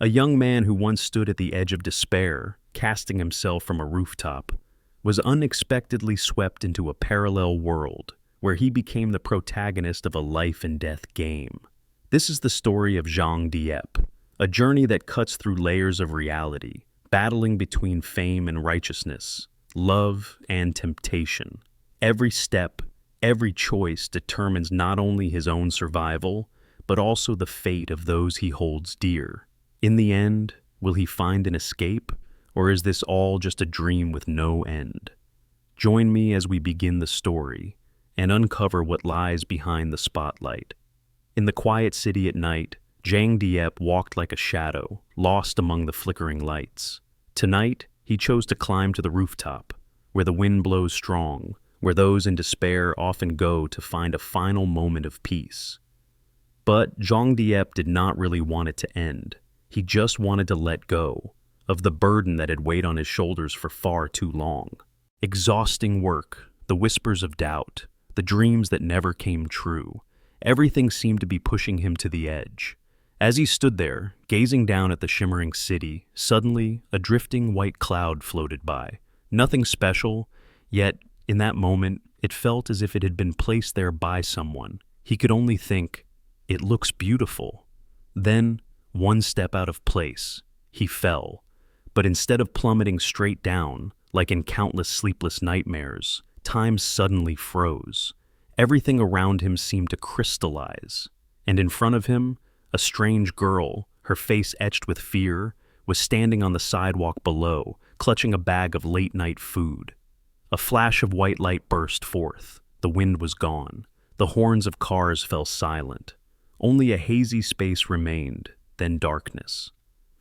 A young man who once stood at the edge of despair, casting himself from a rooftop, was unexpectedly swept into a parallel world where he became the protagonist of a life-and-death game. This is the story of Zhang Diep, a journey that cuts through layers of reality, battling between fame and righteousness, love and temptation. Every step, every choice determines not only his own survival, but also the fate of those he holds dear. In the end, will he find an escape, or is this all just a dream with no end? Join me as we begin the story and uncover what lies behind the spotlight. In the quiet city at night, Zhang Diep walked like a shadow, lost among the flickering lights. Tonight, he chose to climb to the rooftop, where the wind blows strong, where those in despair often go to find a final moment of peace. But Zhang Diep did not really want it to end. He just wanted to let go of the burden that had weighed on his shoulders for far too long. Exhausting work, the whispers of doubt, the dreams that never came true. Everything seemed to be pushing him to the edge. As he stood there, gazing down at the shimmering city, suddenly a drifting white cloud floated by. Nothing special, yet in that moment, it felt as if it had been placed there by someone. He could only think, "It looks beautiful." Then, one step out of place, he fell. But instead of plummeting straight down, like in countless sleepless nightmares, time suddenly froze. Everything around him seemed to crystallize. And in front of him, a strange girl, her face etched with fear, was standing on the sidewalk below, clutching a bag of late-night food. A flash of white light burst forth. The wind was gone. The horns of cars fell silent. Only a hazy space remained, then darkness.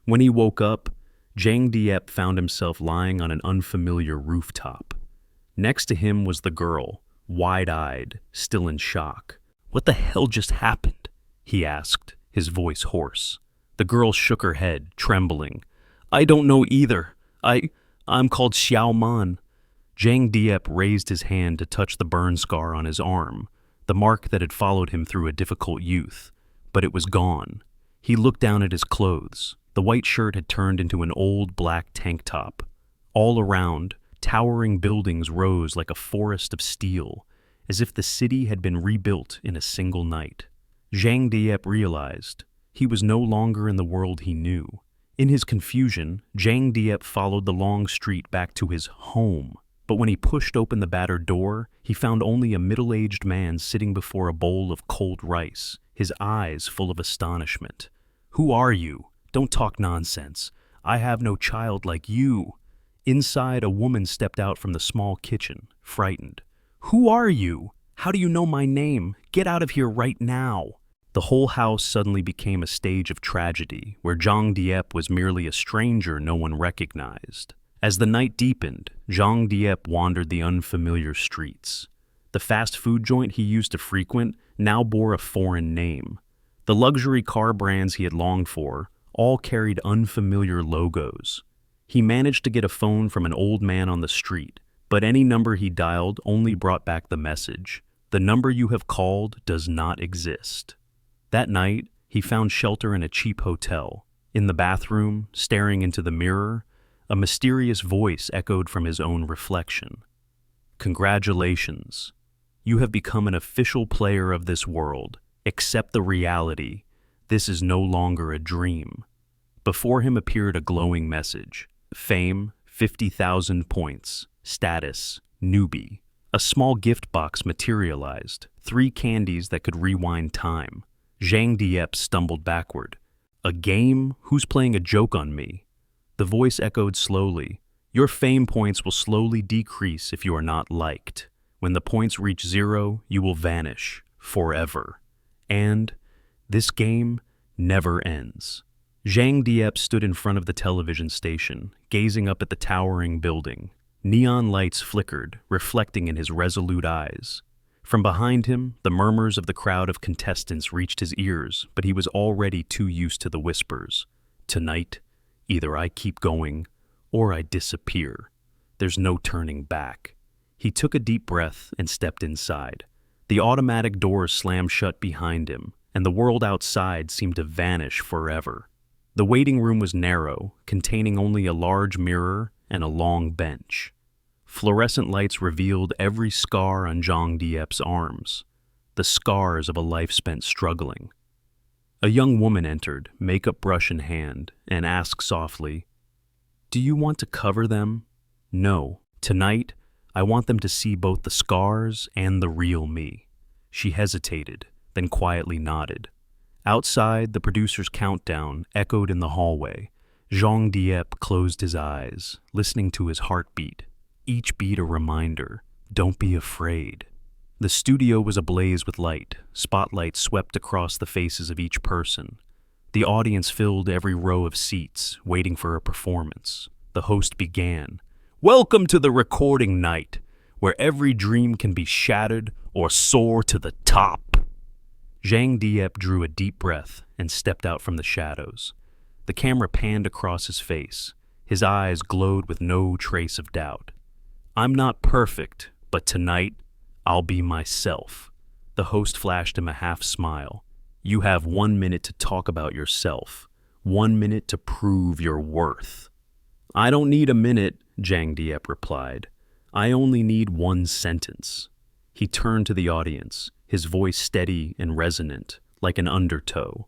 When he woke up, Zhang Diep found himself lying on an unfamiliar rooftop. Next to him was the girl, wide-eyed, still in shock. "What the hell just happened?" he asked, his voice hoarse. The girl shook her head, trembling. "I don't know either. I'm called Xiao Man." Zhang Diep raised his hand to touch the burn scar on his arm, the mark that had followed him through a difficult youth, but it was gone. He looked down at his clothes. The white shirt had turned into an old black tank top. All around, towering buildings rose like a forest of steel, as if the city had been rebuilt in a single night. Zhang Diep realized he was no longer in the world he knew. In his confusion, Zhang Diep followed the long street back to his home. But when he pushed open the battered door, he found only a middle-aged man sitting before a bowl of cold rice, his eyes full of astonishment. "Who are you? Don't talk nonsense. I have no child like you." Inside, a woman stepped out from the small kitchen, frightened. "Who are you? How do you know my name? Get out of here right now." The whole house suddenly became a stage of tragedy, where Zhang Diep was merely a stranger no one recognized. As the night deepened, Zhang Diep wandered the unfamiliar streets. The fast food joint he used to frequent now bore a foreign name. The luxury car brands he had longed for all carried unfamiliar logos. He managed to get a phone from an old man on the street, but any number he dialed only brought back the message: "The number you have called does not exist." That night, he found shelter in a cheap hotel. In the bathroom, staring into the mirror, a mysterious voice echoed from his own reflection. "Congratulations. You have become an official player of this world. Accept the reality. This is no longer a dream." Before him appeared a glowing message. Fame, 50,000 points. Status, newbie. A small gift box materialized, 3 candies that could rewind time. Zhang Diep stumbled backward. "A game? Who's playing a joke on me?" The voice echoed slowly. "Your fame points will slowly decrease if you are not liked. When the points reach 0, you will vanish, forever. And this game never ends." Zhang Diep stood in front of the television station, gazing up at the towering building. Neon lights flickered, reflecting in his resolute eyes. From behind him, the murmurs of the crowd of contestants reached his ears, but he was already too used to the whispers. "Tonight, either I keep going, or I disappear. There's no turning back." He took a deep breath and stepped inside. The automatic doors slammed shut behind him, and the world outside seemed to vanish forever. The waiting room was narrow, containing only a large mirror and a long bench. Fluorescent lights revealed every scar on Zhang Diep's arms, the scars of a life spent struggling. A young woman entered, makeup brush in hand, and asked softly, "Do you want to cover them?" "No. Tonight, I want them to see both the scars and the real me." She hesitated, then quietly nodded. Outside, the producer's countdown echoed in the hallway. Zhang Diep closed his eyes, listening to his heartbeat. Each beat a reminder, don't be afraid. The studio was ablaze with light. Spotlights swept across the faces of each person. The audience filled every row of seats, waiting for a performance. The host began. "Welcome to the recording night, where every dream can be shattered or soar to the top." Zhang Diep drew a deep breath and stepped out from the shadows. The camera panned across his face. His eyes glowed with no trace of doubt. "I'm not perfect, but tonight, I'll be myself." The host flashed him a half smile. "You have 1 minute to talk about yourself. 1 minute to prove your worth." "I don't need a minute," Zhang Diep replied. "I only need 1 sentence." He turned to the audience, his voice steady and resonant, like an undertow.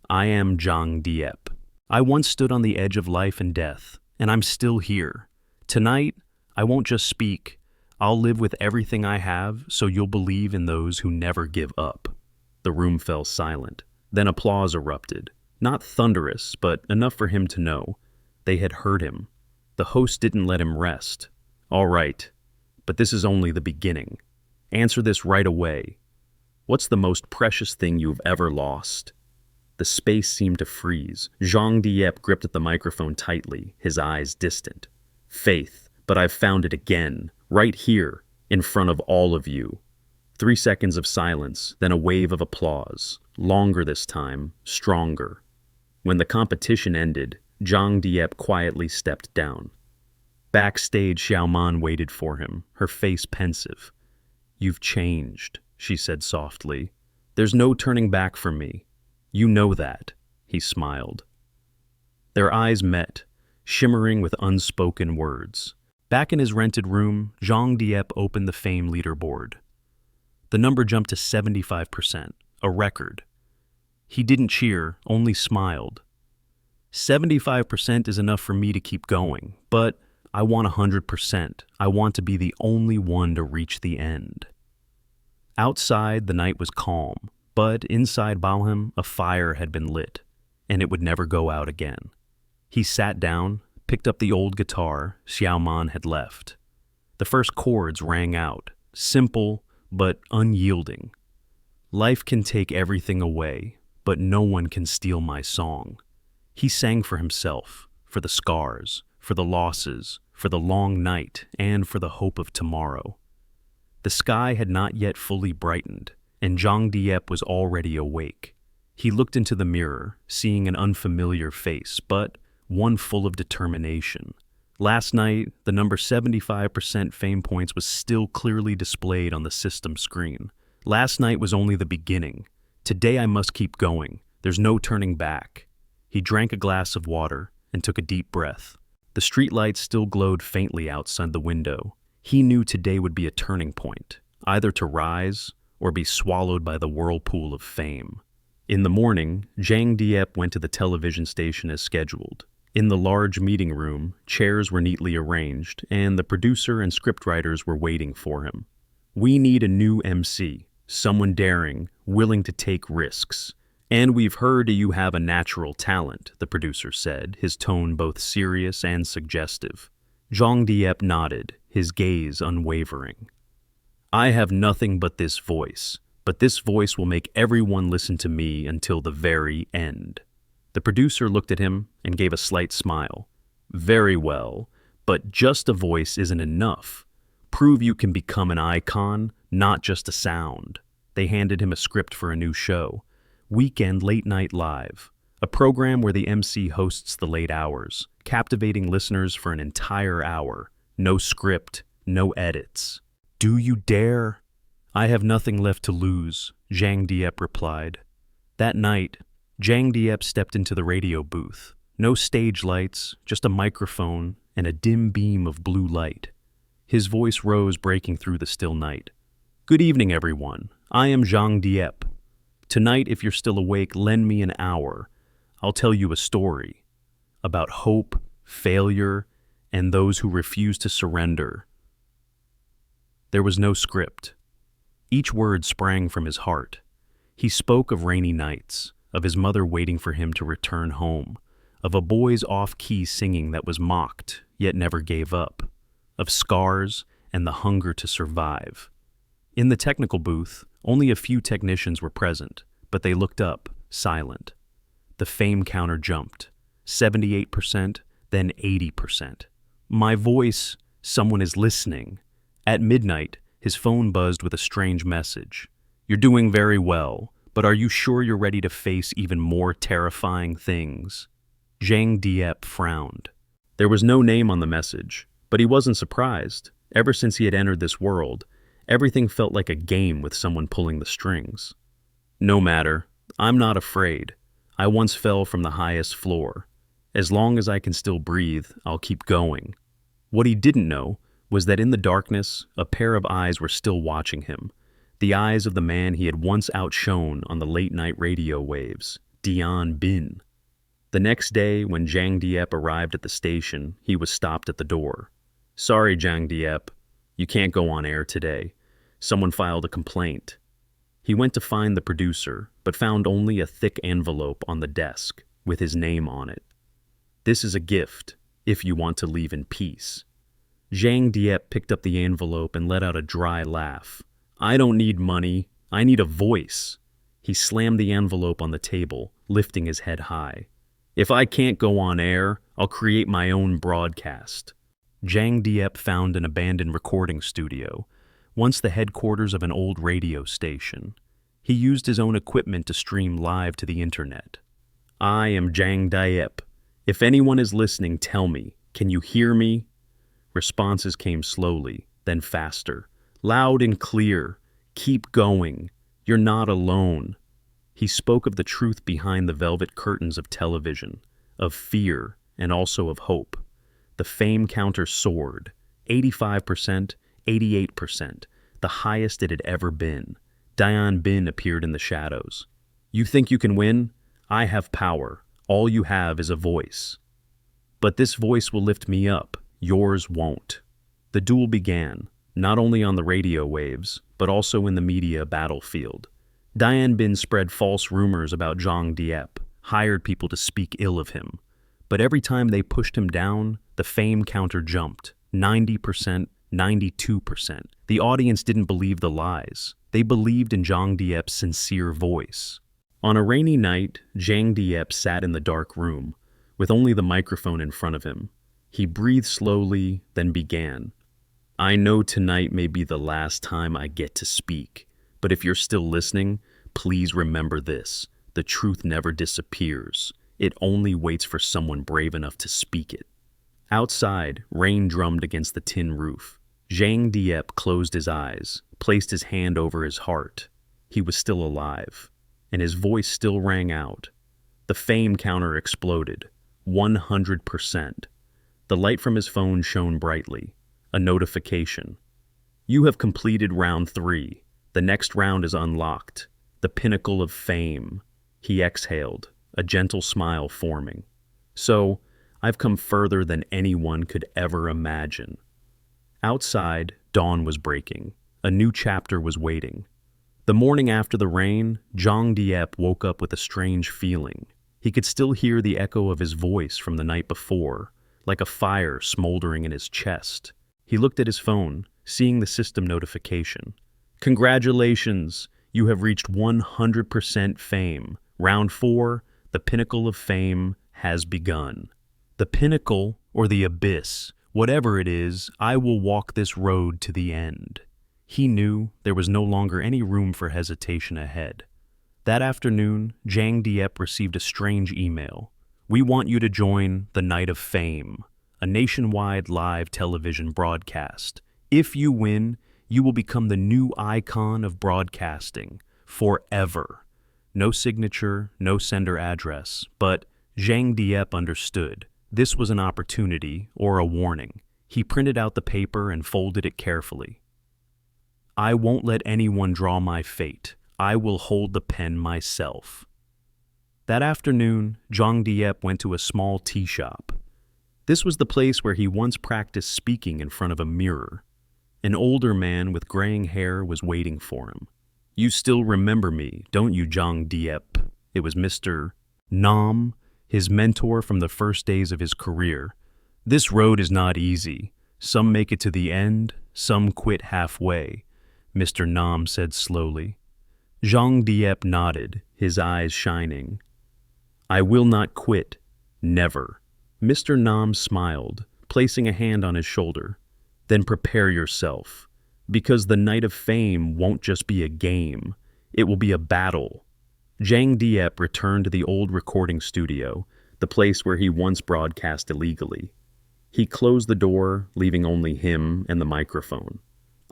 "I am Zhang Diep. I once stood on the edge of life and death, and I'm still here. Tonight, I won't just speak. I'll live with everything I have, so you'll believe in those who never give up." The room fell silent. Then applause erupted. Not thunderous, but enough for him to know. They had heard him. The host didn't let him rest. "All right, but this is only the beginning. Answer this right away. What's the most precious thing you've ever lost?" The space seemed to freeze. Zhang Diep gripped at the microphone tightly, his eyes distant. "Faith, but I've found it again. Right here, in front of all of you." 3 seconds of silence, then a wave of applause. Longer this time, stronger. When the competition ended, Zhang Diep quietly stepped down. Backstage, Xiaoman waited for him, her face pensive. "You've changed," she said softly. "There's no turning back for me. You know that," he smiled. Their eyes met, shimmering with unspoken words. Back in his rented room, Zhang Diep opened the fame leaderboard. The number jumped to 75%, a record. He didn't cheer, only smiled. 75% is enough for me to keep going, but I want 100%. I want to be the only one to reach the end. Outside, the night was calm, but inside Balham, a fire had been lit, and it would never go out again. He sat down, picked up the old guitar Xiaoman had left. The first chords rang out, simple but unyielding. "Life can take everything away, but no one can steal my song." He sang for himself, for the scars, for the losses, for the long night, and for the hope of tomorrow. The sky had not yet fully brightened, and Zhang Diep was already awake. He looked into the mirror, seeing an unfamiliar face, but one full of determination. Last night, the number 75% fame points was still clearly displayed on the system screen. Last night was only the beginning. Today I must keep going. There's no turning back. He drank a glass of water and took a deep breath. The streetlights still glowed faintly outside the window. He knew today would be a turning point, either to rise or be swallowed by the whirlpool of fame. In the morning, Zhang Diep went to the television station as scheduled. In the large meeting room, chairs were neatly arranged, and the producer and scriptwriters were waiting for him. "We need a new MC, someone daring, willing to take risks. And we've heard you have a natural talent," the producer said, his tone both serious and suggestive. Zhang Diep nodded, his gaze unwavering. "I have nothing but this voice, but this voice will make everyone listen to me until the very end." The producer looked at him and gave a slight smile. "Very well, but just a voice isn't enough. Prove you can become an icon, not just a sound." They handed him a script for a new show, Weekend Late Night Live, a program where the MC hosts the late hours, captivating listeners for an entire hour. No script, no edits. "Do you dare?" "I have nothing left to lose," Zhang Diep replied. That night, Zhang Diep stepped into the radio booth. No stage lights, just a microphone and a dim beam of blue light. His voice rose, breaking through the still night. "Good evening, everyone. I am Zhang Diep. Tonight, if you're still awake, lend me an hour. I'll tell you a story about hope, failure, and those who refuse to surrender." There was no script. Each word sprang from his heart. He spoke of rainy nights, of his mother waiting for him to return home, of a boy's off-key singing that was mocked, yet never gave up, of scars and the hunger to survive. In the technical booth, only a few technicians were present, but they looked up, silent. The fame counter jumped, 78%, then 80%. "My voice, someone is listening." At midnight, his phone buzzed with a strange message. "You're doing very well, but are you sure you're ready to face even more terrifying things?" Zhang Diep frowned. There was no name on the message, but he wasn't surprised. Ever since he had entered this world, everything felt like a game with someone pulling the strings. "No matter. I'm not afraid. I once fell from the highest floor. As long as I can still breathe, I'll keep going." What he didn't know was that in the darkness, a pair of eyes were still watching him. The eyes of the man he had once outshone on the late-night radio waves, Zhang Diep. The next day, when Zhang Diep arrived at the station, he was stopped at the door. "Sorry, Zhang Diep. You can't go on air today. Someone filed a complaint." He went to find the producer, but found only a thick envelope on the desk, with his name on it. "This is a gift, if you want to leave in peace." Zhang Diep picked up the envelope and let out a dry laugh. "I don't need money. I need a voice." He slammed the envelope on the table, lifting his head high. "If I can't go on air, I'll create my own broadcast." Zhang Diep found an abandoned recording studio, once the headquarters of an old radio station. He used his own equipment to stream live to the internet. "I am Zhang Diep. If anyone is listening, tell me, can you hear me?" Responses came slowly, then faster. "Loud and clear. Keep going. You're not alone." He spoke of the truth behind the velvet curtains of television, of fear, and also of hope. The fame counter soared, 85%, 88%, the highest it had ever been. Zhang Diep appeared in the shadows. "You think you can win? I have power. All you have is a voice. But this voice will lift me up. Yours won't." The duel began, not only on the radio waves, but also in the media battlefield. Zhang Diep spread false rumors about Zhang Diep, hired people to speak ill of him. But every time they pushed him down, the fame counter jumped, 90%, 92%. The audience didn't believe the lies. They believed in Zhang Diep's sincere voice. On a rainy night, Zhang Diep sat in the dark room, with only the microphone in front of him. He breathed slowly, then began. "I know tonight may be the last time I get to speak, but if you're still listening, please remember this. The truth never disappears. It only waits for someone brave enough to speak it." Outside, rain drummed against the tin roof. Zhang Diep closed his eyes, placed his hand over his heart. He was still alive, and his voice still rang out. The fame counter exploded, 100%. The light from his phone shone brightly. A notification. "You have completed round 3. The next round is unlocked. The pinnacle of fame." He exhaled, a gentle smile forming. "So, I've come further than anyone could ever imagine." Outside, dawn was breaking. A new chapter was waiting. The morning after the rain, Zhang Diep woke up with a strange feeling. He could still hear the echo of his voice from the night before, like a fire smoldering in his chest. He looked at his phone, seeing the system notification. "Congratulations! You have reached 100% fame. Round 4, the pinnacle of fame, has begun." The pinnacle, or the abyss, whatever it is, I will walk this road to the end. He knew there was no longer any room for hesitation ahead. That afternoon, Zhang Diep received a strange email. "We want you to join the Night of Fame, a nationwide live television broadcast. If you win, you will become the new icon of broadcasting, forever. No signature, no sender address, but Zhang Diep understood. This was an opportunity or a warning. He printed out the paper and folded it carefully. I won't let anyone draw my fate. I will hold the pen myself. That afternoon, Zhang Diep went to a small tea shop. This was the place where he once practiced speaking in front of a mirror. An older man with graying hair was waiting for him. You still remember me, don't you, Zhang Diep? It was Mr. Nam, his mentor from the first days of his career. This road is not easy. Some make it to the end, some quit halfway, Mr. Nam said slowly. Zhang Diep nodded, his eyes shining. I will not quit. Never. Mr. Nam smiled, placing a hand on his shoulder. Then prepare yourself, because the night of fame won't just be a game. It will be a battle. Zhang Diep returned to the old recording studio, the place where he once broadcast illegally. He closed the door, leaving only him and the microphone.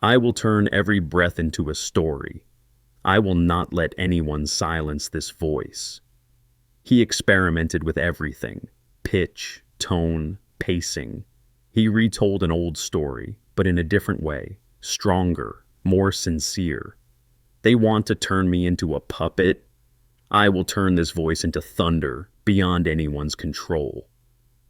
I will turn every breath into a story. I will not let anyone silence this voice. He experimented with everything: pitch, tone, pacing. He retold an old story, but in a different way, stronger, more sincere. They want to turn me into a puppet. I will turn this voice into thunder, beyond anyone's control.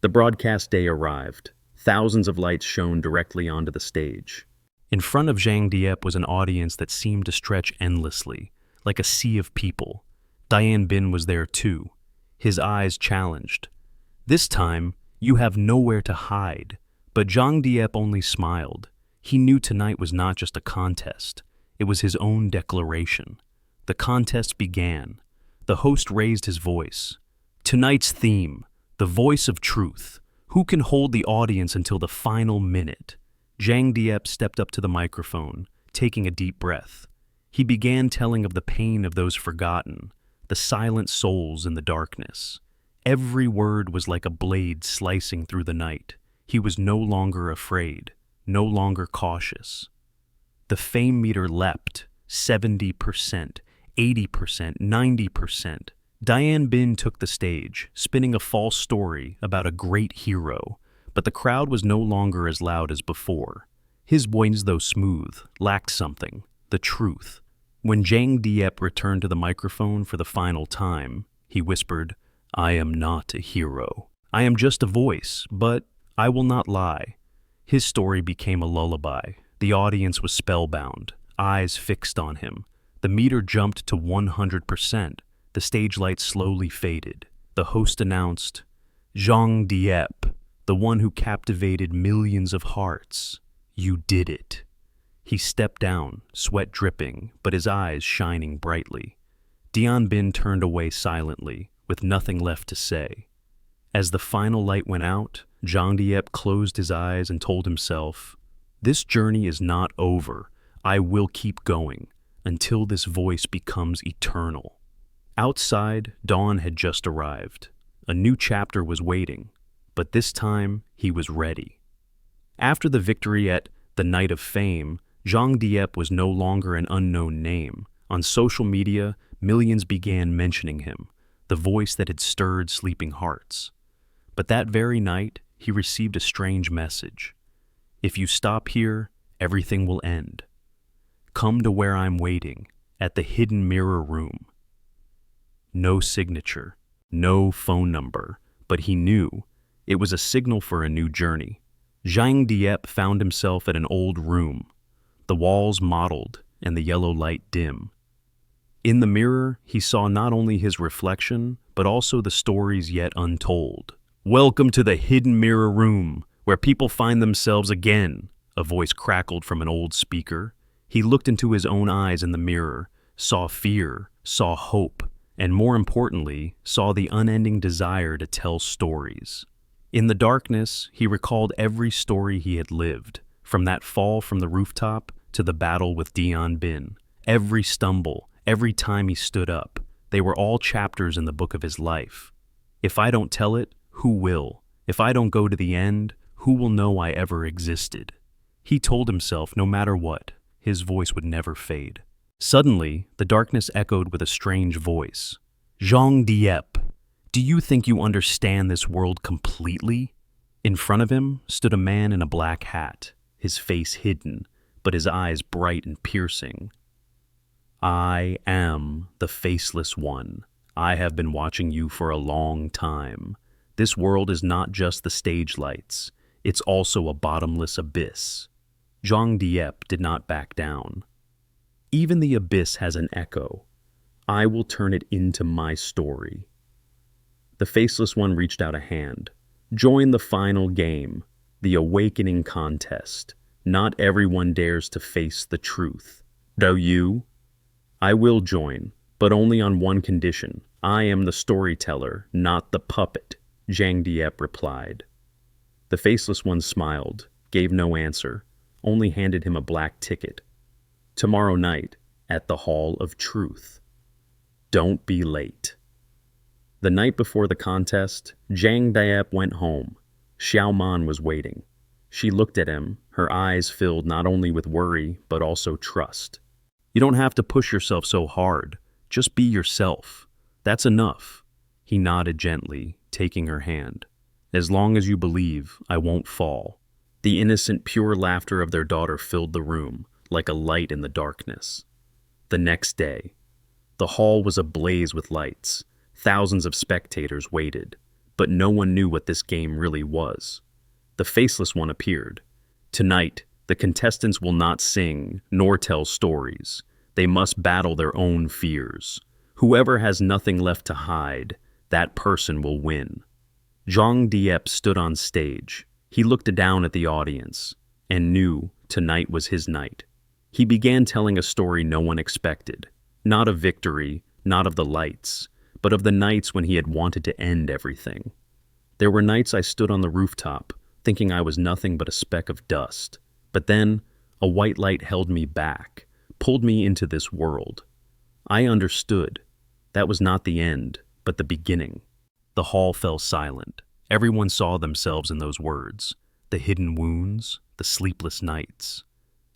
The broadcast day arrived. Thousands of lights shone directly onto the stage. In front of Zhang Diep was an audience that seemed to stretch endlessly, like a sea of people. Diane Bin was there too, his eyes challenged. This time, you have nowhere to hide. But Zhang Diep only smiled. He knew tonight was not just a contest. It was his own declaration. The contest began. The host raised his voice. Tonight's theme, the voice of truth. Who can hold the audience until the final minute? Zhang Diep stepped up to the microphone, taking a deep breath. He began telling of the pain of those forgotten, the silent souls in the darkness. Every word was like a blade slicing through the night. He was no longer afraid, no longer cautious. The fame meter leapt, 70%, 80%, 90%. Diane Bin took the stage, spinning a false story about a great hero, but the crowd was no longer as loud as before. His voice, though smooth, lacked something, the truth. When Zhang Diep returned to the microphone for the final time, he whispered, I am not a hero. I am just a voice, but I will not lie. His story became a lullaby. The audience was spellbound, eyes fixed on him. The meter jumped to 100%. The stage lights slowly faded. The host announced, Zhang Diep, the one who captivated millions of hearts. You did it. He stepped down, sweat dripping, but his eyes shining brightly. Dian Bin turned away silently, with nothing left to say. As the final light went out, Zhang Diep closed his eyes and told himself, this journey is not over. I will keep going until this voice becomes eternal. Outside, dawn had just arrived. A new chapter was waiting, but this time he was ready. After the victory at the Night of Fame, Zhang Diep was no longer an unknown name. On social media, millions began mentioning him, the voice that had stirred sleeping hearts. But that very night, he received a strange message. If you stop here, everything will end. Come to where I'm waiting, at the hidden mirror room. No signature, no phone number, but he knew it was a signal for a new journey. Zhang Diep found himself at an old room, the walls mottled and the yellow light dim. In the mirror, he saw not only his reflection, but also the stories yet untold. Welcome to the hidden mirror room, where people find themselves again, a voice crackled from an old speaker. He looked into his own eyes in the mirror, saw fear, saw hope, and more importantly, saw the unending desire to tell stories. In the darkness, he recalled every story he had lived, from that fall from the rooftop to the battle with Dian Bin. Every stumble, every time he stood up, they were all chapters in the book of his life. If I don't tell it, who will? If I don't go to the end, who will know I ever existed? He told himself no matter what, his voice would never fade. Suddenly, the darkness echoed with a strange voice. Zhang Diep, do you think you understand this world completely? In front of him stood a man in a black hat, his face hidden, but his eyes bright and piercing. I am the Faceless One. I have been watching you for a long time. This world is not just the stage lights. It's also a bottomless abyss. Zhang Diep did not back down. Even the abyss has an echo. I will turn it into my story. The Faceless One reached out a hand. Join the final game, the awakening contest. Not everyone dares to face the truth. Do you? I will join, but only on one condition. I am the storyteller, not the puppet, Zhang Diep replied. The Faceless One smiled, gave no answer, only handed him a black ticket. Tomorrow night, at the Hall of Truth. Don't be late. The night before the contest, Zhang Diep went home. Xiao Man was waiting. She looked at him, her eyes filled not only with worry, but also trust. You don't have to push yourself so hard. Just be yourself. That's enough. He nodded gently, taking her hand. As long as you believe, I won't fall. The innocent, pure laughter of their daughter filled the room, like a light in the darkness. The next day, the hall was ablaze with lights. Thousands of spectators waited, but no one knew what this game really was. The Faceless One appeared. Tonight, the contestants will not sing nor tell stories. They must battle their own fears. Whoever has nothing left to hide, that person will win. Zhang Diep stood on stage. He looked down at the audience and knew tonight was his night. He began telling a story no one expected. Not of victory, not of the lights, but of the nights when he had wanted to end everything. There were nights I stood on the rooftop, thinking I was nothing but a speck of dust. But then, a white light held me back, pulled me into this world. I understood. That was not the end, but the beginning. The hall fell silent. Everyone saw themselves in those words. The hidden wounds, the sleepless nights.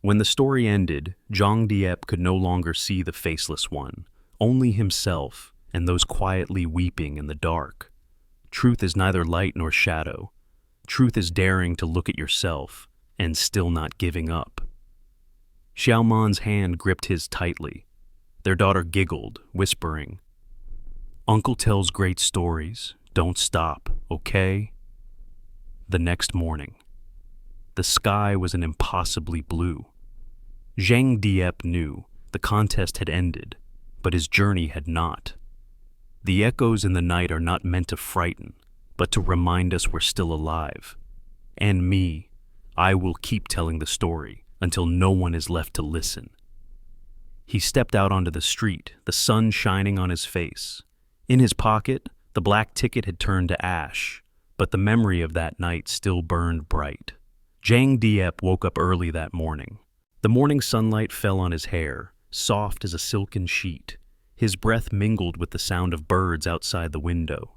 When the story ended, Zhang Diep could no longer see the Faceless One, only himself, and those quietly weeping in the dark. Truth is neither light nor shadow. Truth is daring to look at yourself and still not giving up. Xiao Man's hand gripped his tightly. Their daughter giggled, whispering, "Uncle tells great stories. Don't stop, okay?" The next morning, the sky was an impossibly blue. Zhang Diep knew the contest had ended, but his journey had not. The echoes in the night are not meant to frighten, but to remind us we're still alive. And me, I will keep telling the story until no one is left to listen. He stepped out onto the street, the sun shining on his face. In his pocket, the black ticket had turned to ash, but the memory of that night still burned bright. Zhang Diep woke up early that morning. The morning sunlight fell on his hair, soft as a silken sheet. His breath mingled with the sound of birds outside the window.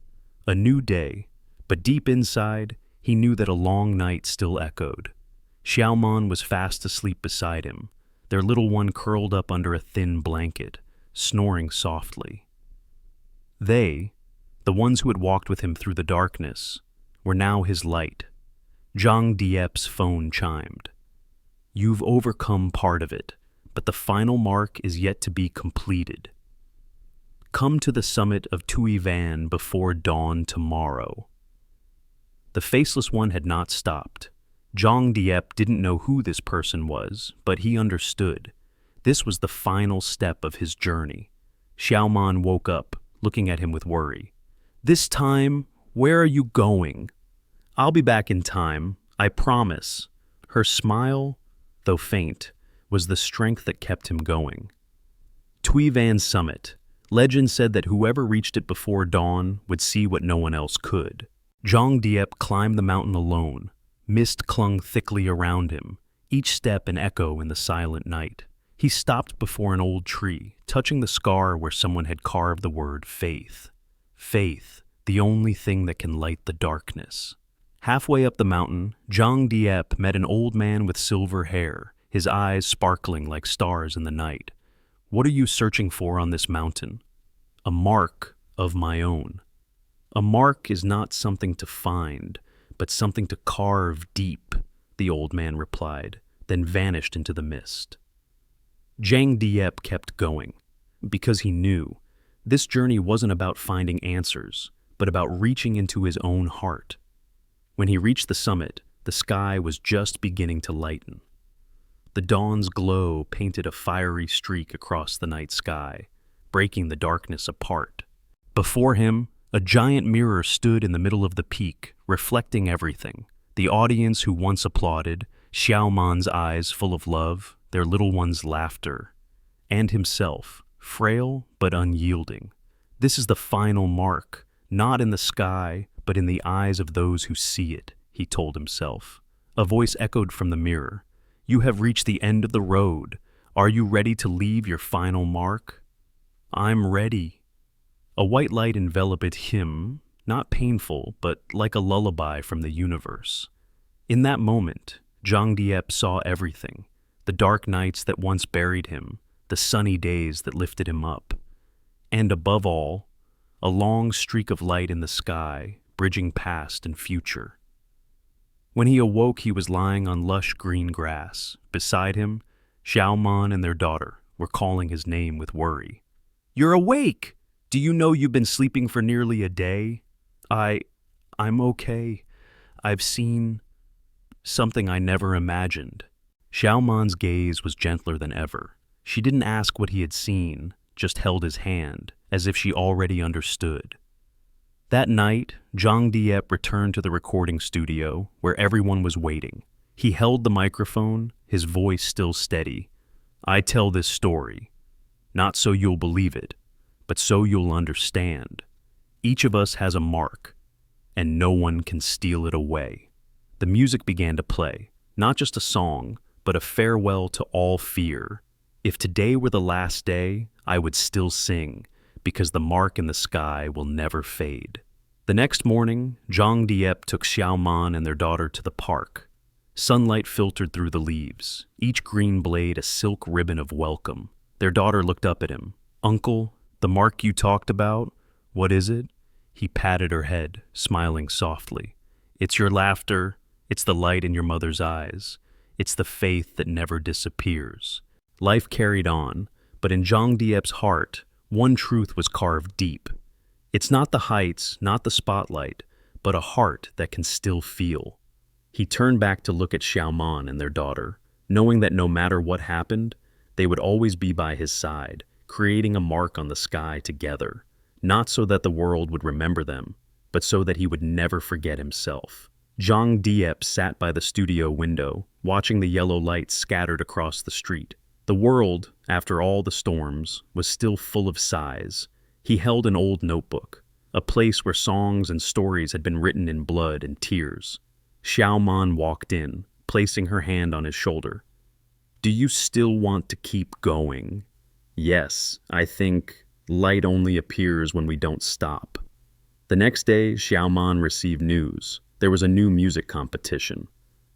A new day, but deep inside, he knew that a long night still echoed. Xiao Man was fast asleep beside him, their little one curled up under a thin blanket, snoring softly. They, the ones who had walked with him through the darkness, were now his light. Zhang Diep's phone chimed. "You've overcome part of it, but the final mark is yet to be completed. Come to the summit of Tui Van before dawn tomorrow." The Faceless One had not stopped. Zhang Diep didn't know who this person was, but he understood. This was the final step of his journey. Xiao Man woke up, looking at him with worry. "This time, where are you going?" "I'll be back in time, I promise." Her smile, though faint, was the strength that kept him going. Tui Van Summit. Legend said that whoever reached it before dawn would see what no one else could. Zhang Diep climbed the mountain alone. Mist clung thickly around him, each step an echo in the silent night. He stopped before an old tree, touching the scar where someone had carved the word faith. Faith, the only thing that can light the darkness. Halfway up the mountain, Zhang Diep met an old man with silver hair, his eyes sparkling like stars in the night. What are you searching for on this mountain? A mark of my own. A mark is not something to find, but something to carve deep, the old man replied, then vanished into the mist. Zhang Diep kept going, because he knew this journey wasn't about finding answers, but about reaching into his own heart. When he reached the summit, the sky was just beginning to lighten. The dawn's glow painted a fiery streak across the night sky, breaking the darkness apart. Before him, a giant mirror stood in the middle of the peak, reflecting everything. The audience who once applauded, Xiaoman's eyes full of love, their little one's laughter, and himself, frail but unyielding. This is the final mark, not in the sky, but in the eyes of those who see it, he told himself. A voice echoed from the mirror. You have reached the end of the road. Are you ready to leave your final mark? I'm ready. A white light enveloped him, not painful, but like a lullaby from the universe. In that moment, Zhang Diep saw everything. The dark nights that once buried him, the sunny days that lifted him up. And above all, a long streak of light in the sky, bridging past and future. When he awoke, he was lying on lush green grass. Beside him, Xiaoman and their daughter were calling his name with worry. You're awake! Do you know you've been sleeping for nearly a day? I'm okay. I've seen something I never imagined. Xiaoman's gaze was gentler than ever. She didn't ask what he had seen, just held his hand, as if she already understood. That night, Zhang Diep returned to the recording studio, where everyone was waiting. He held the microphone, his voice still steady. I tell this story, not so you'll believe it, but so you'll understand. Each of us has a mark, and no one can steal it away. The music began to play, not just a song, but a farewell to all fear. If today were the last day, I would still sing, because the mark in the sky will never fade. The next morning, Zhang Diep took Xiaoman and their daughter to the park. Sunlight filtered through the leaves, each green blade a silk ribbon of welcome. Their daughter looked up at him. Uncle, the mark you talked about, what is it? He patted her head, smiling softly. It's your laughter, it's the light in your mother's eyes, it's the faith that never disappears. Life carried on, but in Zhang Diep's heart, one truth was carved deep. It's not the heights, not the spotlight, but a heart that can still feel. He turned back to look at Xiaoman and their daughter, knowing that no matter what happened, they would always be by his side, creating a mark on the sky together, not so that the world would remember them, but so that he would never forget himself. Zhang Diep sat by the studio window, watching the yellow lights scattered across the street. The world, after all the storms, was still full of sighs. He held an old notebook, a place where songs and stories had been written in blood and tears. Xiaoman walked in, placing her hand on his shoulder. Do you still want to keep going? Yes, I think light only appears when we don't stop. The next day, Xiaoman received news. There was a new music competition,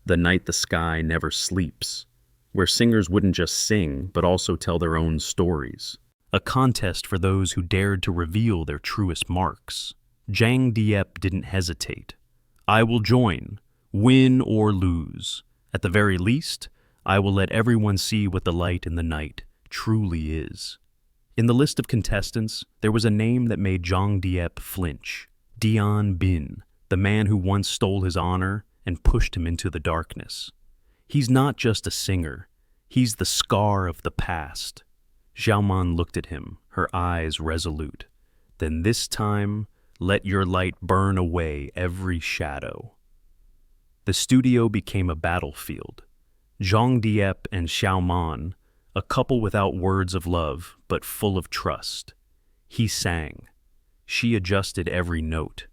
The Night the Sky Never Sleeps, where singers wouldn't just sing, but also tell their own stories. A contest for those who dared to reveal their truest marks. Zhang Diep didn't hesitate. I will join, win or lose. At the very least, I will let everyone see what the light in the night truly is. In the list of contestants, there was a name that made Zhang Diep flinch. Dian Bin, the man who once stole his honor and pushed him into the darkness. He's not just a singer, he's the scar of the past. Xiaoman looked at him, her eyes resolute. Then this time, let your light burn away every shadow. The studio became a battlefield. Zhang Diep and Xiaoman, a couple without words of love, but full of trust. He sang. She adjusted every note.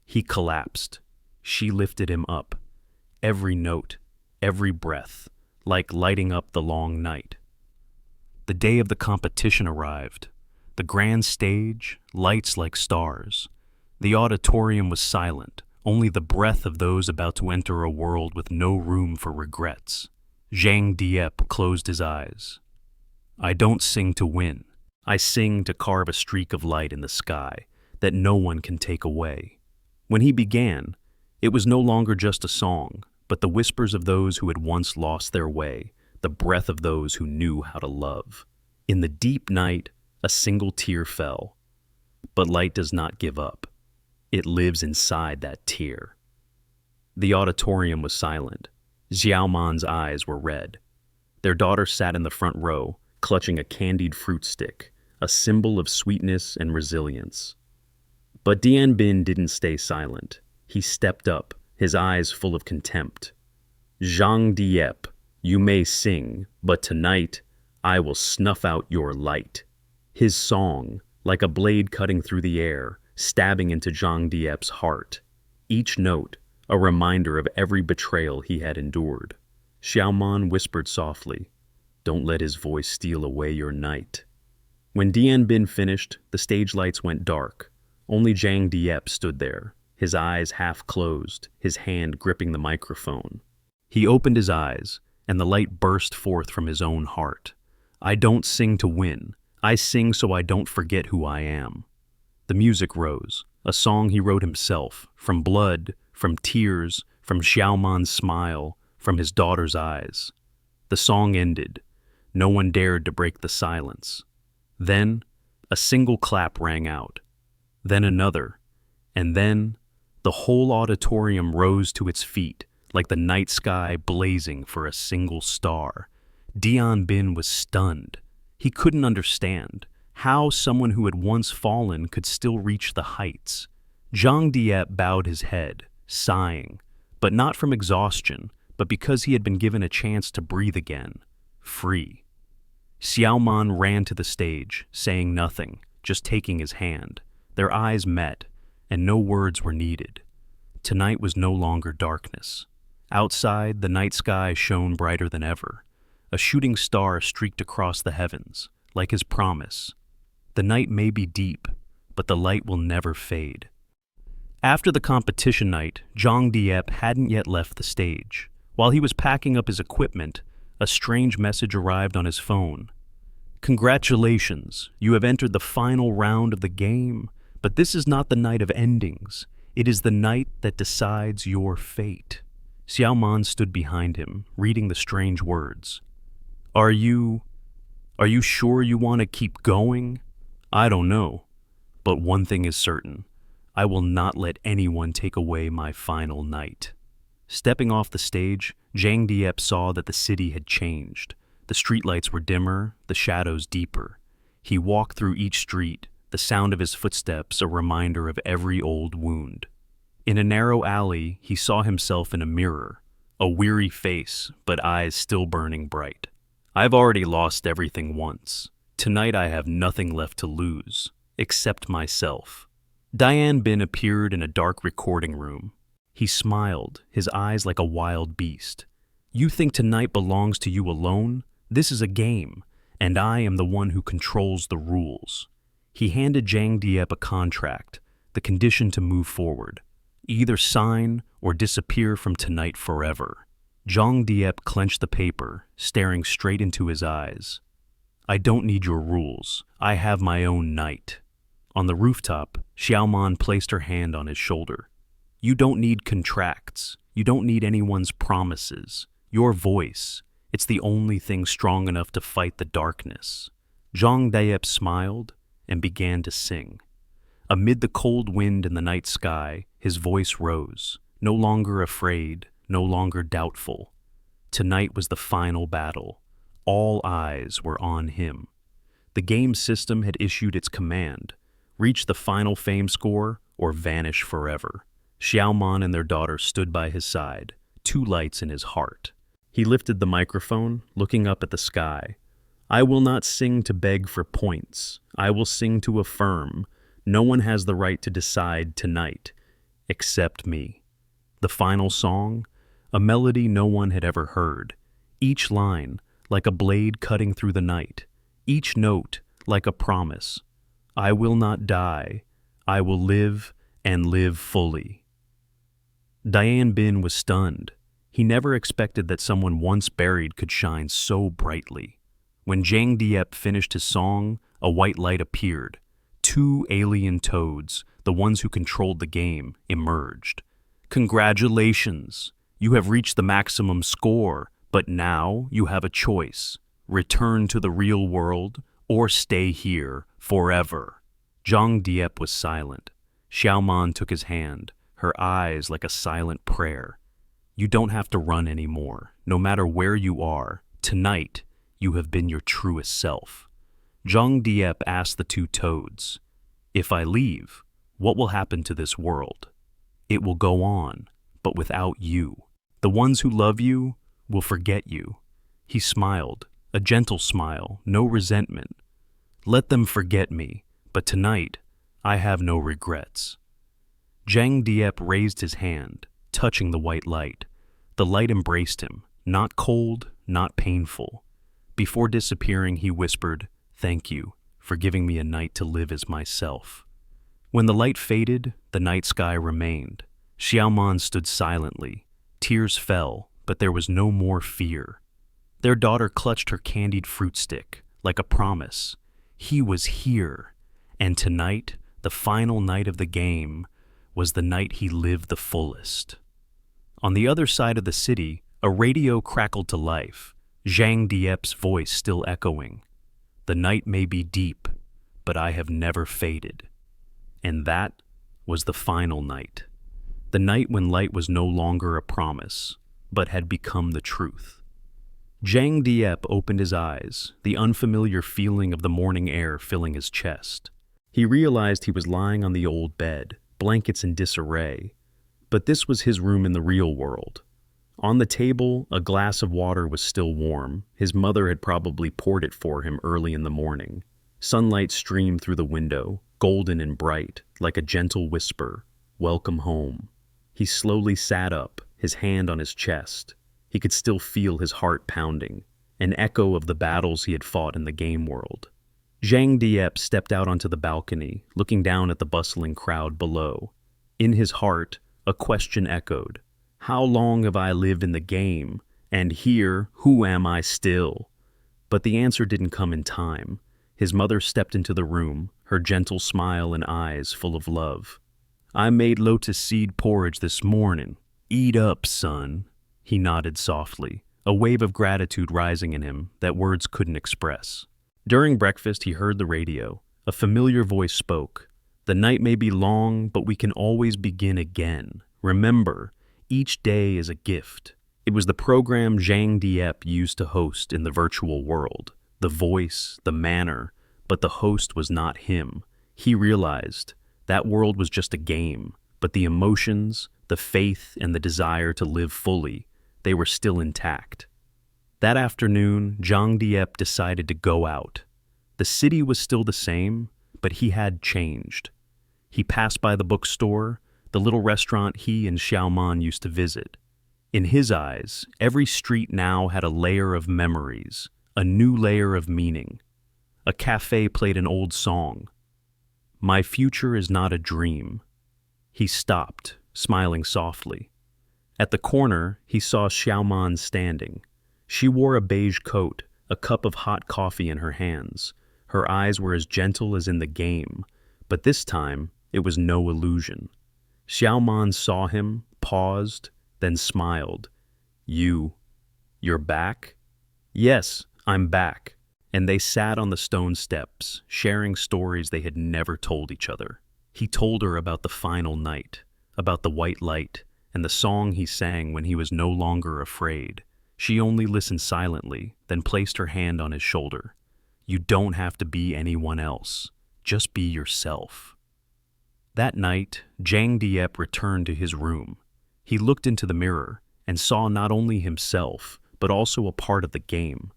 He collapsed. She lifted him up. Every note, every breath, like lighting up the long night. The day of the competition arrived. The grand stage, lights like stars. The auditorium was silent, only the breath of those about to enter a world with no room for regrets. Zhang Diep closed his eyes. I don't sing to win. I sing to carve a streak of light in the sky that no one can take away. When he began, it was no longer just a song, but the whispers of those who had once lost their way, the breath of those who knew how to love. In the deep night, a single tear fell. But light does not give up. It lives inside that tear. The auditorium was silent. Xiaoman's eyes were red. Their daughter sat in the front row, clutching a candied fruit stick, a symbol of sweetness and resilience. But Dian didn't stay silent. He stepped up, his eyes full of contempt. Zhang Diep, you may sing, but tonight I will snuff out your light. His song, like a blade cutting through the air, stabbing into Zhang Diep's heart. Each note, a reminder of every betrayal he had endured. Xiaoman whispered softly, "Don't let his voice steal away your night." When Dian finished, the stage lights went dark. Only Zhang Diep stood there, his eyes half closed, his hand gripping the microphone. He opened his eyes, and the light burst forth from his own heart. "I don't sing to win. I sing so I don't forget who I am." The music rose, a song he wrote himself, from blood, from tears, from Xiaoman's smile, from his daughter's eyes. The song ended. No one dared to break the silence. Then, a single clap rang out. Then another. And then, the whole auditorium rose to its feet, like the night sky blazing for a single star. Dian was stunned. He couldn't understand how someone who had once fallen could still reach the heights. Zhang Diep bowed his head, sighing, but not from exhaustion, but because he had been given a chance to breathe again, free. Xiaoman ran to the stage, saying nothing, just taking his hand. Their eyes met, and no words were needed. Tonight was no longer darkness. Outside, the night sky shone brighter than ever. A shooting star streaked across the heavens, like his promise. The night may be deep, but the light will never fade. After the competition night, Zhang Diep hadn't yet left the stage. While he was packing up his equipment, a strange message arrived on his phone. "Congratulations, you have entered the final round of the game, but this is not the night of endings. It is the night that decides your fate." Xiaoman stood behind him, reading the strange words. Are you sure you want to keep going? I don't know. But one thing is certain. I will not let anyone take away my final night. Stepping off the stage, Zhang Diep saw that the city had changed. The streetlights were dimmer, the shadows deeper. He walked through each street, the sound of his footsteps a reminder of every old wound. In a narrow alley, he saw himself in a mirror, a weary face, but eyes still burning bright. I've already lost everything once. Tonight I have nothing left to lose, except myself. Dian appeared in a dark recording room. He smiled, his eyes like a wild beast. You think tonight belongs to you alone? This is a game, and I am the one who controls the rules. He handed Zhang Diep a contract, the condition to move forward. Either sign or disappear from tonight forever. Zhang Diep clenched the paper, staring straight into his eyes. I don't need your rules. I have my own night. On the rooftop, Xiaoman placed her hand on his shoulder. You don't need contracts. You don't need anyone's promises. Your voice, it's the only thing strong enough to fight the darkness. Zhang Diep smiled and began to sing. Amid the cold wind in the night sky, his voice rose, no longer afraid, no longer doubtful. Tonight was the final battle. All eyes were on him. The game system had issued its command: reach the final fame score or vanish forever. Xiaoman and their daughter stood by his side, two lights in his heart. He lifted the microphone, looking up at the sky. I will not sing to beg for points. I will sing to affirm. No one has the right to decide tonight, except me. The final song, a melody no one had ever heard. Each line, like a blade cutting through the night. Each note, like a promise. I will not die. I will live and live fully. Dian was stunned. He never expected that someone once buried could shine so brightly. When Zhang Diep finished his song, a white light appeared. Two alien toads, the ones who controlled the game, emerged. Congratulations! You have reached the maximum score, but now you have a choice. Return to the real world or stay here forever. Zhang Diep was silent. Xiaoman took his hand, her eyes like a silent prayer. You don't have to run anymore. No matter where you are, tonight you have been your truest self. Zhang Diep asked the two toads, "If I leave, what will happen to this world?" "It will go on, but without you. The ones who love you will forget you." He smiled, a gentle smile, no resentment. "Let them forget me, but tonight I have no regrets." Zhang Diep raised his hand, touching the white light. The light embraced him, not cold, not painful. Before disappearing, he whispered, "Thank you for giving me a night to live as myself." When the light faded, the night sky remained. Xiaoman stood silently. Tears fell, but there was no more fear. Their daughter clutched her candied fruit stick, like a promise. He was here, and tonight, the final night of the game, was the night he lived the fullest. On the other side of the city, a radio crackled to life, Zhang Diep's voice still echoing. "The night may be deep, but I have never faded." And that was the final night. The night when light was no longer a promise, but had become the truth. Zhang Diep opened his eyes, the unfamiliar feeling of the morning air filling his chest. He realized he was lying on the old bed, blankets in disarray. But this was his room in the real world. On the table, a glass of water was still warm. His mother had probably poured it for him early in the morning. Sunlight streamed through the window, golden and bright, like a gentle whisper, "Welcome home." He slowly sat up, his hand on his chest. He could still feel his heart pounding, an echo of the battles he had fought in the game world. Zhang Diep stepped out onto the balcony, looking down at the bustling crowd below. In his heart, a question echoed. How long have I lived in the game? And here, who am I still? But the answer didn't come in time. His mother stepped into the room, her gentle smile and eyes full of love. "I made lotus seed porridge this morning. Eat up, son." He nodded softly, a wave of gratitude rising in him that words couldn't express. During breakfast, he heard the radio. A familiar voice spoke. "The night may be long, but we can always begin again. Remember, each day is a gift." It was the program Zhang Diep used to host in the virtual world. The voice, the manner, but the host was not him. He realized that world was just a game, but the emotions, the faith, and the desire to live fully, they were still intact. That afternoon, Zhang Diep decided to go out. The city was still the same, but he had changed. He passed by the bookstore, the little restaurant he and Xiaoman used to visit. In his eyes, every street now had a layer of memories, a new layer of meaning. A cafe played an old song. "My future is not a dream." He stopped, smiling softly. At the corner, he saw Xiaoman standing. She wore a beige coat, a cup of hot coffee in her hands. Her eyes were as gentle as in the game, but this time it was no illusion. Xiaoman saw him, paused, then smiled. You're back?" "Yes, I'm back." And they sat on the stone steps, sharing stories they had never told each other. He told her about the final night, about the white light, and the song he sang when he was no longer afraid. She only listened silently, then placed her hand on his shoulder. "You don't have to be anyone else. Just be yourself." That night, Zhang Diep returned to his room. He looked into the mirror and saw not only himself, but also a part of the game.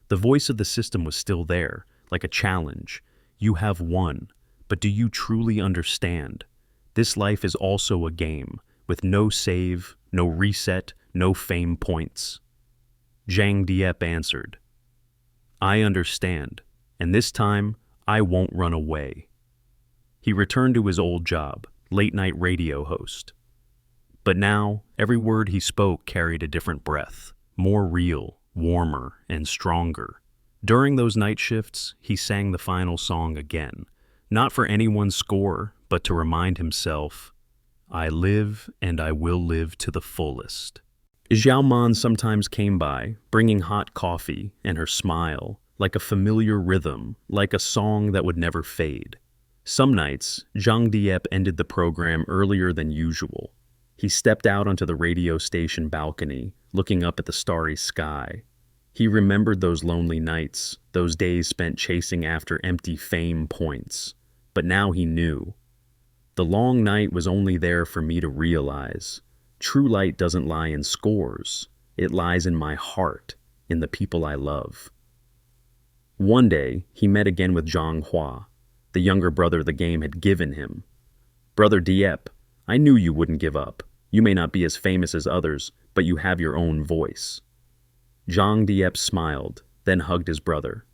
The voice of the system was still there, like a challenge. "You have won, but do you truly understand? This life is also a game, with no save, no reset, no fame points." Zhang Diep answered, "I understand, and this time I won't run away." He returned to his old job, late-night radio host. But now, every word he spoke carried a different breath, more real, warmer, and stronger. During those night shifts, he sang the final song again, not for anyone's score, but to remind himself, I live and I will live to the fullest. Zhao Man sometimes came by, bringing hot coffee and her smile, like a familiar rhythm, like a song that would never fade. Some nights, Zhang Diep ended the program earlier than usual. He stepped out onto the radio station balcony, looking up at the starry sky. He remembered those lonely nights, those days spent chasing after empty fame points. But now he knew. The long night was only there for me to realize. True light doesn't lie in scores. It lies in my heart, in the people I love. One day, he met again with Zhang Hua, the younger brother the game had given him. Brother Diep, I knew you wouldn't give up. You may not be as famous as others, but you have your own voice. Zhang Diep smiled, then hugged his brother.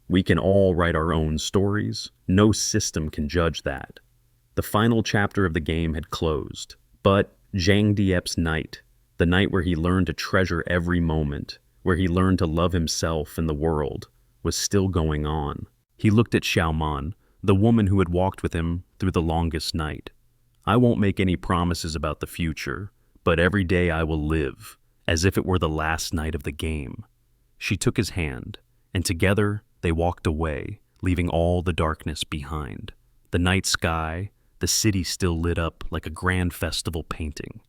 We can all write our own stories. No system can judge that. The final chapter of the game had closed, but Zhang Diep's night, the night where he learned to treasure every moment, where he learned to love himself and the world, was still going on. He looked at Xiaoman, the woman who had walked with him through the longest night. I won't make any promises about the future, but every day I will live, as if it were the last night of the game. She took his hand, and together they walked away, leaving all the darkness behind. The night sky, the city still lit up like a grand festival painting.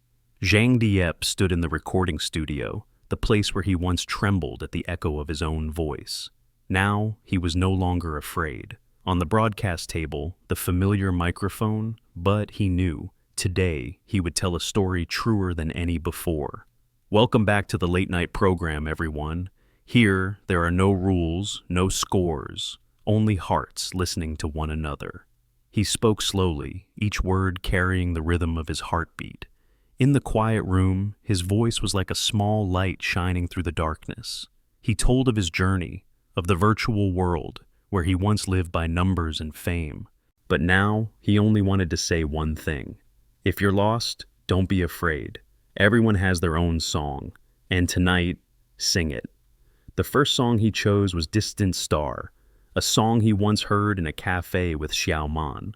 Zhang Diep stood in the recording studio, the place where he once trembled at the echo of his own voice. Now he was no longer afraid. On the broadcast table, the familiar microphone, but he knew, today he would tell a story truer than any before. Welcome back to the late night program, everyone. Here, there are no rules, no scores, only hearts listening to one another. He spoke slowly, each word carrying the rhythm of his heartbeat. In the quiet room, his voice was like a small light shining through the darkness. He told of his journey, of the virtual world, where he once lived by numbers and fame. But now, he only wanted to say one thing. If you're lost, don't be afraid. Everyone has their own song, and tonight, sing it. The first song he chose was Distant Star, a song he once heard in a cafe with Xiaoman.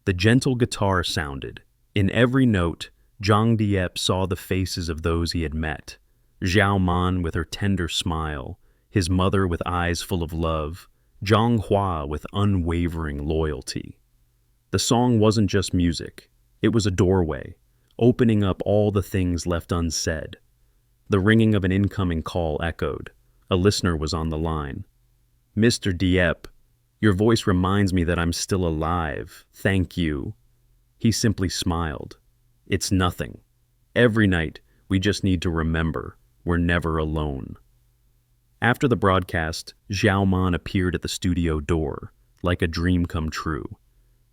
The gentle guitar sounded. In every note, Zhang Diep saw the faces of those he had met. Xiaoman with her tender smile, his mother with eyes full of love, Zhang Hua with unwavering loyalty. The song wasn't just music. It was a doorway, opening up all the things left unsaid. The ringing of an incoming call echoed. A listener was on the line. Mr. Diep, your voice reminds me that I'm still alive. Thank you. He simply smiled. It's nothing. Every night, we just need to remember we're never alone. After the broadcast, Xiaoman appeared at the studio door, like a dream come true.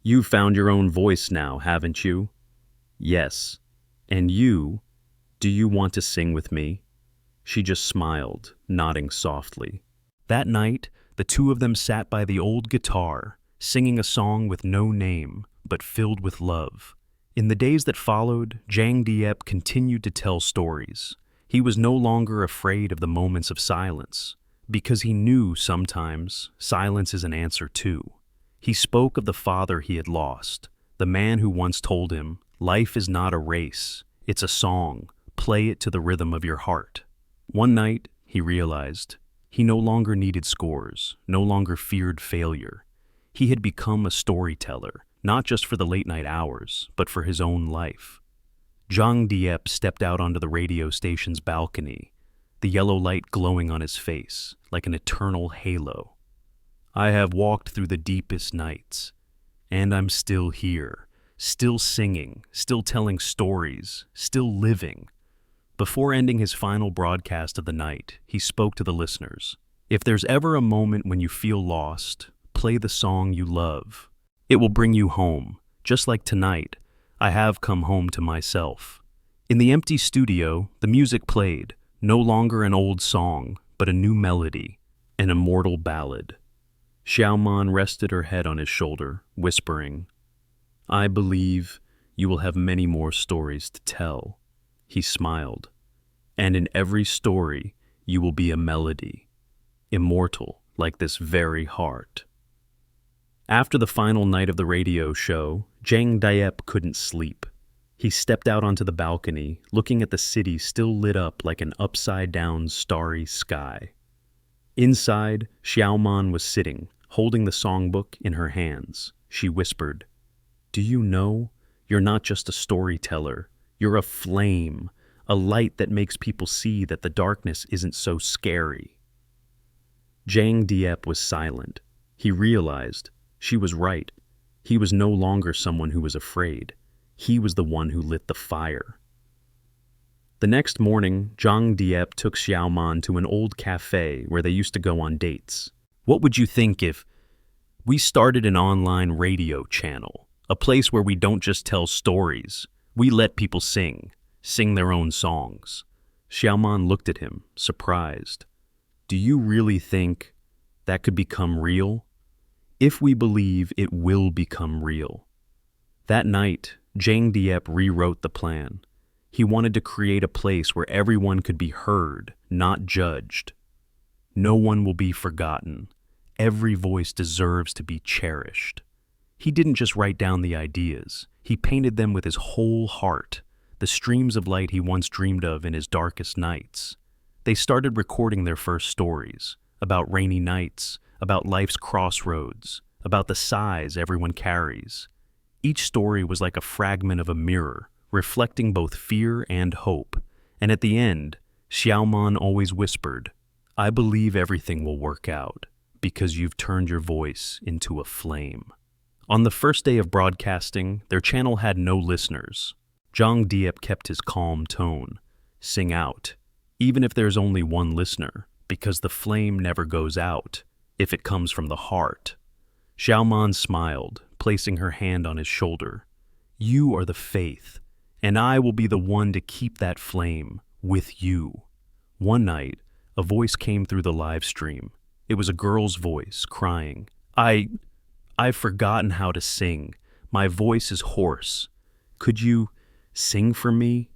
You've found your own voice now, haven't you? Yes. And you? Do you want to sing with me? She just smiled, nodding softly. That night, the two of them sat by the old guitar, singing a song with no name, but filled with love. In the days that followed, Zhang Diep continued to tell stories. He was no longer afraid of the moments of silence, because he knew sometimes silence is an answer too. He spoke of the father he had lost, the man who once told him, life is not a race, it's a song, play it to the rhythm of your heart. One night, he realized, he no longer needed scores, no longer feared failure. He had become a storyteller, not just for the late night hours, but for his own life. Zhang Diep stepped out onto the radio station's balcony, the yellow light glowing on his face like an eternal halo. I have walked through the deepest nights, and I'm still here, still singing, still telling stories, still living. Before ending his final broadcast of the night, he spoke to the listeners. If there's ever a moment when you feel lost, play the song you love. It will bring you home, just like tonight. I have come home to myself. In the empty studio, the music played, no longer an old song, but a new melody, an immortal ballad. Xiaoman rested her head on his shoulder, whispering, I believe you will have many more stories to tell. He smiled. And in every story, you will be a melody, immortal, like this very heart. After the final night of the radio show, Zhang Diep couldn't sleep. He stepped out onto the balcony, looking at the city still lit up like an upside-down starry sky. Inside, Xiaoman was sitting, holding the songbook in her hands. She whispered, "Do you know, you're not just a storyteller. You're a flame, a light that makes people see that the darkness isn't so scary." Zhang Diep was silent. He realized she was right. He was no longer someone who was afraid. He was the one who lit the fire. The next morning, Zhang Diep took Xiaoman to an old cafe where they used to go on dates. "What would you think if we started an online radio channel, a place where we don't just tell stories, we let people sing their own songs?" Xiaoman looked at him, surprised. "Do you really think that could become real?" "If we believe, it will become real." That night, Zhang Diep rewrote the plan. He wanted to create a place where everyone could be heard, not judged. No one will be forgotten. Every voice deserves to be cherished. He didn't just write down the ideas. He painted them with his whole heart, the streams of light he once dreamed of in his darkest nights. They started recording their first stories, about rainy nights, about life's crossroads, about the sighs everyone carries. Each story was like a fragment of a mirror, reflecting both fear and hope. And at the end, Xiaoman always whispered, "I believe everything will work out, because you've turned your voice into a flame." On the first day of broadcasting, their channel had no listeners. Zhang Diep kept his calm tone. "Sing out, even if there's only one listener, because the flame never goes out, if it comes from the heart." Xiaoman smiled, placing her hand on his shoulder. "You are the faith, and I will be the one to keep that flame with you." One night, a voice came through the live stream. It was a girl's voice, crying, I've forgotten how to sing. My voice is hoarse. Could you sing for me?"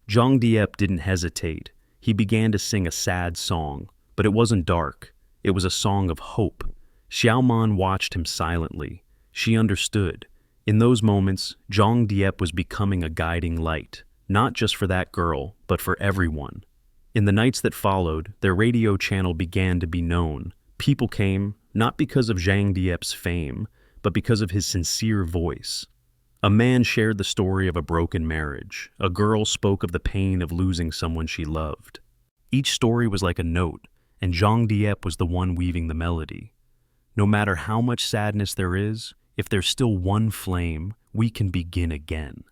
Zhang Diep didn't hesitate. He began to sing a sad song, but it wasn't dark. It was a song of hope. Xiaoman watched him silently. She understood. In those moments, Zhang Diep was becoming a guiding light, not just for that girl, but for everyone. In the nights that followed, their radio channel began to be known. People came, not because of Zhang Diep's fame, but because of his sincere voice. A man shared the story of a broken marriage. A girl spoke of the pain of losing someone she loved. Each story was like a note, and Zhang Diep was the one weaving the melody. No matter how much sadness there is, if there's still one flame, we can begin again.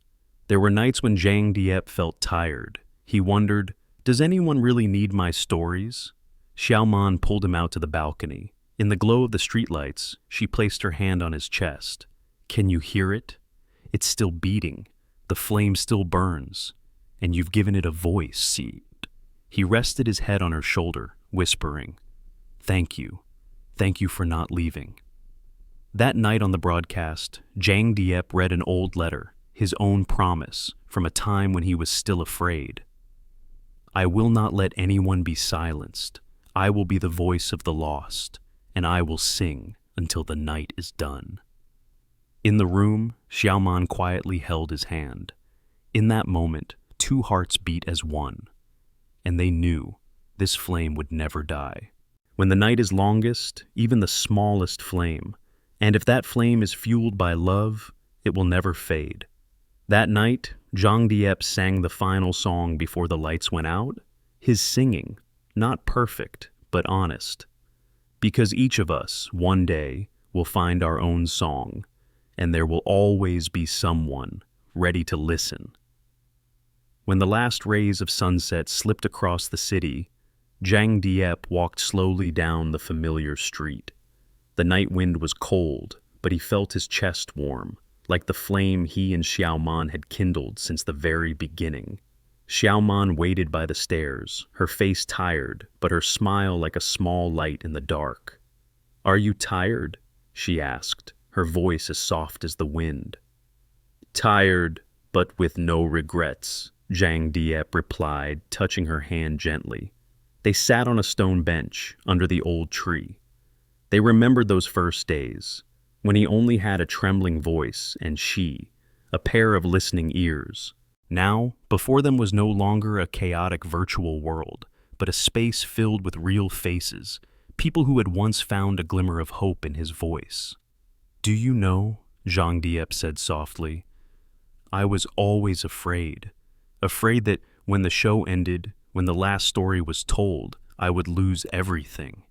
There were nights when Zhang Diep felt tired. He wondered, does anyone really need my stories? Xiaoman pulled him out to the balcony. In the glow of the streetlights, she placed her hand on his chest. Can you hear it? It's still beating. The flame still burns. And you've given it a voice, see? He rested his head on her shoulder, whispering, Thank you. Thank you for not leaving. That night on the broadcast, Zhang Diep read an old letter, his own promise, from a time when he was still afraid. I will not let anyone be silenced. I will be the voice of the lost, and I will sing until the night is done. In the room, Xiaoman quietly held his hand. In that moment, two hearts beat as one, and they knew this flame would never die. When the night is longest, even the smallest flame, and if that flame is fueled by love, it will never fade. That night, Zhang Diep sang the final song before the lights went out, his singing, not perfect, but honest. Because each of us, one day, will find our own song, and there will always be someone ready to listen. When the last rays of sunset slipped across the city, Zhang Diep walked slowly down the familiar street. The night wind was cold, but he felt his chest warm, like the flame he and Xiaoman had kindled since the very beginning. Xiaoman waited by the stairs, her face tired, but her smile like a small light in the dark. Are you tired? She asked, her voice as soft as the wind. Tired, but with no regrets, Zhang Diep replied, touching her hand gently. They sat on a stone bench under the old tree. They remembered those first days, when he only had a trembling voice and she, a pair of listening ears. Now, before them was no longer a chaotic virtual world, but a space filled with real faces, people who had once found a glimmer of hope in his voice. "Do you know," Zhang Diep said softly, "I was always afraid that when the show ended, when the last story was told, I would lose everything."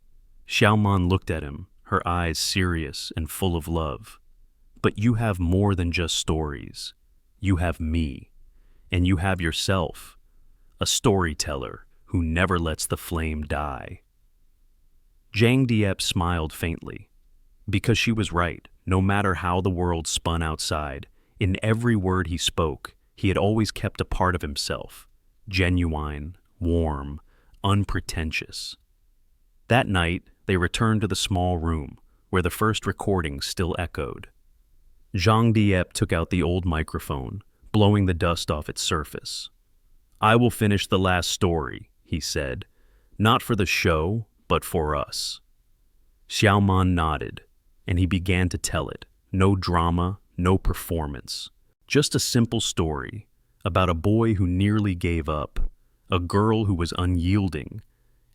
Xiaoman looked at him, her eyes serious and full of love. "But you have more than just stories. You have me, and you have yourself, a storyteller who never lets the flame die." Zhang Diep smiled faintly, because she was right. No matter how the world spun outside, in every word he spoke, he had always kept a part of himself, genuine, warm, unpretentious. That night, they returned to the small room, where the first recordings still echoed. Zhang Diep took out the old microphone, blowing the dust off its surface. "I will finish the last story," he said, "not for the show, but for us." Xiaoman nodded, and he began to tell it. No drama, no performance. Just a simple story about a boy who nearly gave up, a girl who was unyielding,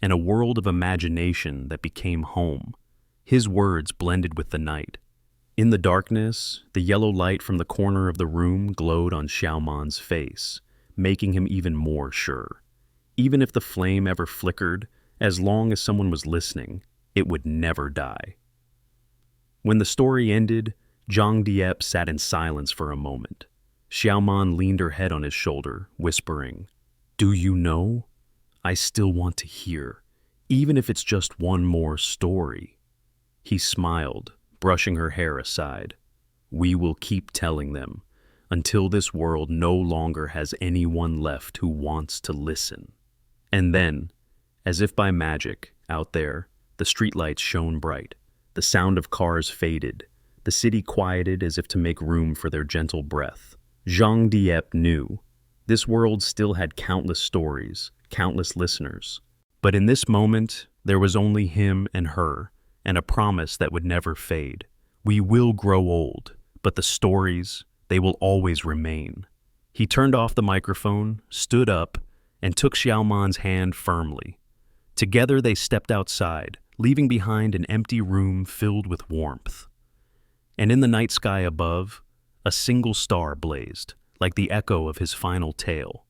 and a world of imagination that became home. His words blended with the night. In the darkness, the yellow light from the corner of the room glowed on Xiaoman's face, making him even more sure. Even if the flame ever flickered, as long as someone was listening, it would never die. When the story ended, Zhang Diep sat in silence for a moment. Xiaoman leaned her head on his shoulder, whispering, "Do you know? I still want to hear, even if it's just one more story." He smiled, brushing her hair aside. "We will keep telling them, until this world no longer has anyone left who wants to listen." And then, as if by magic, out there, the streetlights shone bright. The sound of cars faded. The city quieted as if to make room for their gentle breath. Zhang Diep knew this world still had countless stories, countless listeners. But in this moment, there was only him and her, and a promise that would never fade. We will grow old, but the stories, they will always remain. He turned off the microphone, stood up, and took Xiaoman's hand firmly. Together they stepped outside, leaving behind an empty room filled with warmth. And in the night sky above, a single star blazed, like the echo of his final tale.